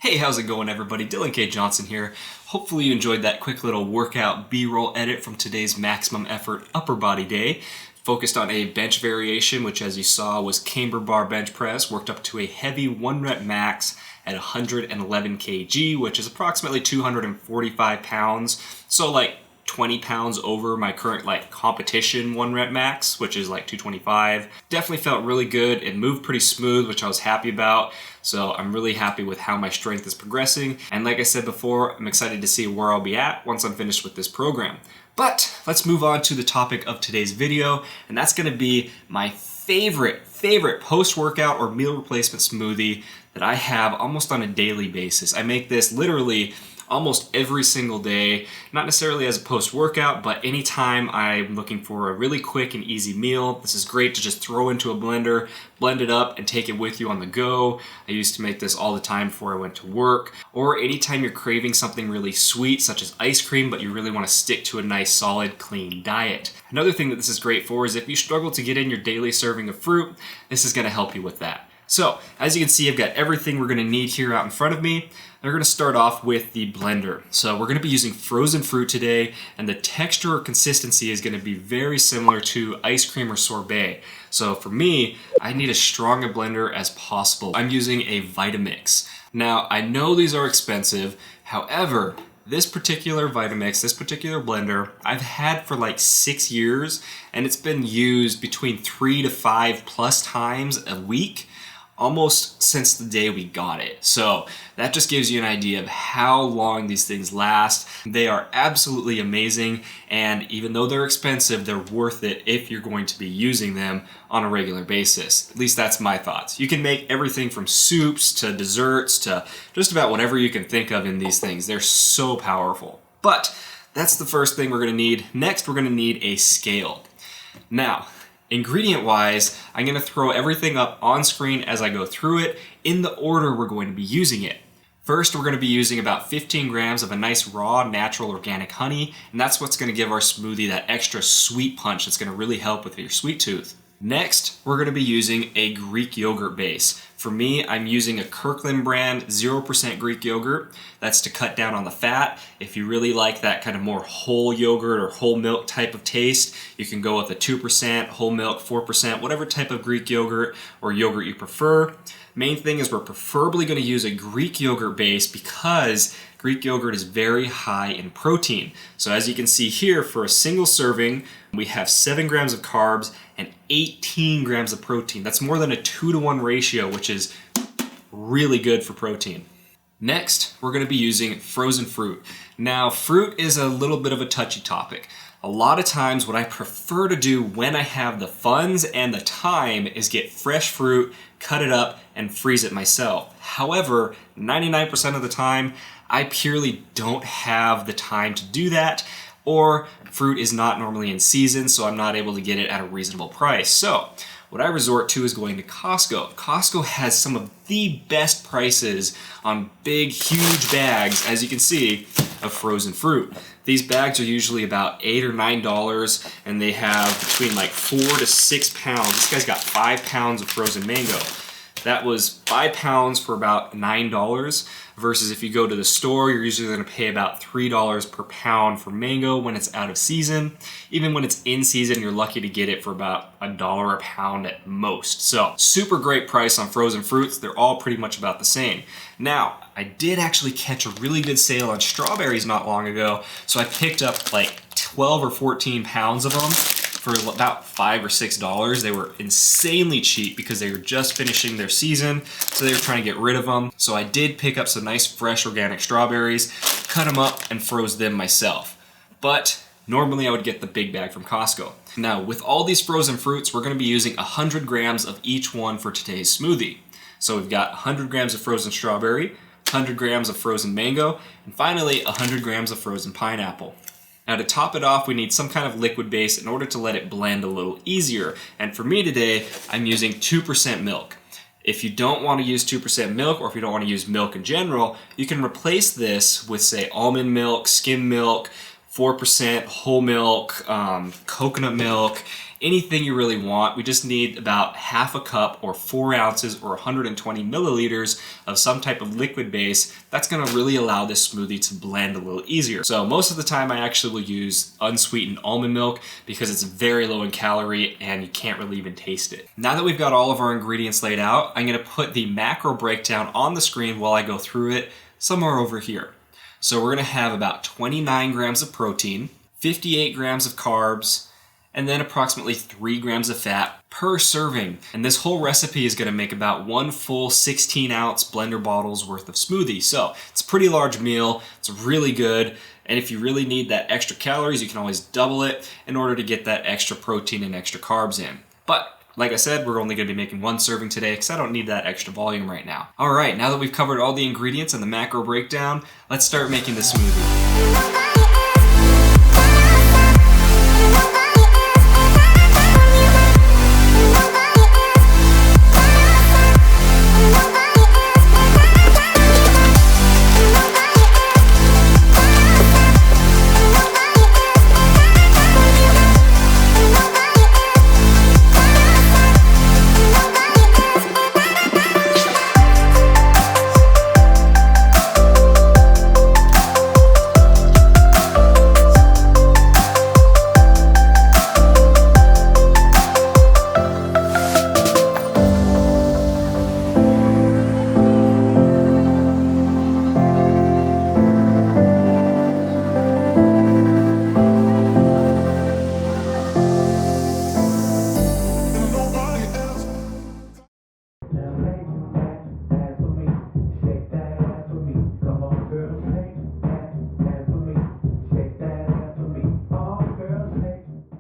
Hey, how's it going everybody? Dylan K. Johnson here. Hopefully you enjoyed that quick little workout B-roll edit from today's maximum effort upper body day. Focused on a bench variation, which as you saw was camber bar bench press, worked up to a heavy 1 rep max at 111 kg, which is approximately 245 pounds. So like 20 pounds over my current competition 1 rep max, which is like 225. Definitely felt really good. It moved pretty smooth, which I was happy about. So I'm really happy with how my strength is progressing. And like I said before, I'm excited to see where I'll be at once I'm finished with this program. But let's move on to the topic of today's video, and that's gonna be my favorite post-workout or meal replacement smoothie that I have almost on a daily basis. I make this literally almost every single day, not necessarily as a post-workout, but anytime I'm looking for a really quick and easy meal. This is great to just throw into a blender, blend it up, and take it with you on the go. I used to make this all the time before I went to work, or anytime you're craving something really sweet, such as ice cream, but you really want to stick to a nice, solid, clean diet. Another thing that this is great for is if you struggle to get in your daily serving of fruit, this is going to help you with that. So, as you can see, I've got everything we're going to need here out in front of me. We're going to start off with the blender. So we're going to be using frozen fruit today, and the texture or consistency is going to be very similar to ice cream or sorbet. So for me, I need as strong a blender as possible. I'm using a Vitamix. Now, I know these are expensive. However, this particular Vitamix, this particular blender, I've had for like 6 years, and it's been used between 3 to 5 plus times a week, almost since the day we got it. So that just gives you an idea of how long these things last. They are absolutely amazing, and even though they're expensive, they're worth it if you're going to be using them on a regular basis. At least that's my thoughts. You can make everything from soups to desserts to just about whatever you can think of in these things. They're so powerful. But that's the first thing we're gonna need. Next, we're gonna need a scale. Now, ingredient wise, I'm going to throw everything up on screen as I go through it in the order we're going to be using it. First, we're going to be using about 15 grams of a nice raw natural organic honey, and that's what's going to give our smoothie that extra sweet punch that's going to really help with your sweet tooth. Next, we're going to be using a Greek yogurt base. For me, I'm using a Kirkland brand 0% Greek yogurt. That's to cut down on the fat. If you really like that kind of more whole yogurt or whole milk type of taste, you can go with a 2%, whole milk, 4%, whatever type of Greek yogurt or yogurt you prefer. Main thing is we're preferably going to use a Greek yogurt base because Greek yogurt is very high in protein. So as you can see here, for a single serving, we have 7 grams of carbs and 18 grams of protein. That's more than a 2-to-1 ratio, which is really good for protein. Next, we're going to be using frozen fruit. Now, fruit is a little bit of a touchy topic. A lot of times what I prefer to do when I have the funds and the time is get fresh fruit, cut it up, and freeze it myself. However, 99% of the time, I purely don't have the time to do that, or fruit is not normally in season, so I'm not able to get it at a reasonable price. So what I resort to is going to Costco. Costco has some of the best prices on big, huge bags, as you can see, of frozen fruit. These bags are usually about $8 or $9, and they have between like 4 to 6 pounds. This guy's got 5 pounds of frozen mango. That was 5 pounds for about $9, versus if you go to the store, you're usually going to pay about $3 per pound for mango when it's out of season. Even when it's in season, you're lucky to get it for about $1 a pound at most. So super great price on frozen fruits. They're all pretty much about the same. Now, I did actually catch a really good sale on strawberries not long ago, so I picked up like 12 or 14 pounds of them for about $5 or $6. They were insanely cheap because they were just finishing their season, so they were trying to get rid of them. So I did pick up some nice fresh organic strawberries, cut them up, and froze them myself. But normally I would get the big bag from Costco. Now, with all these frozen fruits, we're going to be using 100 grams of each one for today's smoothie. So we've got 100 grams of frozen strawberry, 100 grams of frozen mango, and finally 100 grams of frozen pineapple. Now to top it off, we need some kind of liquid base in order to let it blend a little easier. And for me today, I'm using 2% milk. If you don't want to use 2% milk, or if you don't want to use milk in general, you can replace this with, say, almond milk, skim milk, 4% whole milk, coconut milk, anything you really want. We just need about half a cup or 4 ounces or 120 milliliters of some type of liquid base. That's gonna really allow this smoothie to blend a little easier. So most of the time I actually will use unsweetened almond milk because it's very low in calorie and you can't really even taste it. Now that we've got all of our ingredients laid out, I'm gonna put the macro breakdown on the screen while I go through it somewhere over here. So we're gonna have about 29 grams of protein, 58 grams of carbs, and then approximately 3 grams of fat per serving. And this whole recipe is gonna make about 1 full 16-ounce blender bottles worth of smoothie. So it's a pretty large meal, it's really good, and if you really need that extra calories, you can always double it in order to get that extra protein and extra carbs in. But like I said, we're only gonna be making 1 serving today because I don't need that extra volume right now. All right, now that we've covered all the ingredients and the macro breakdown, let's start making the smoothie.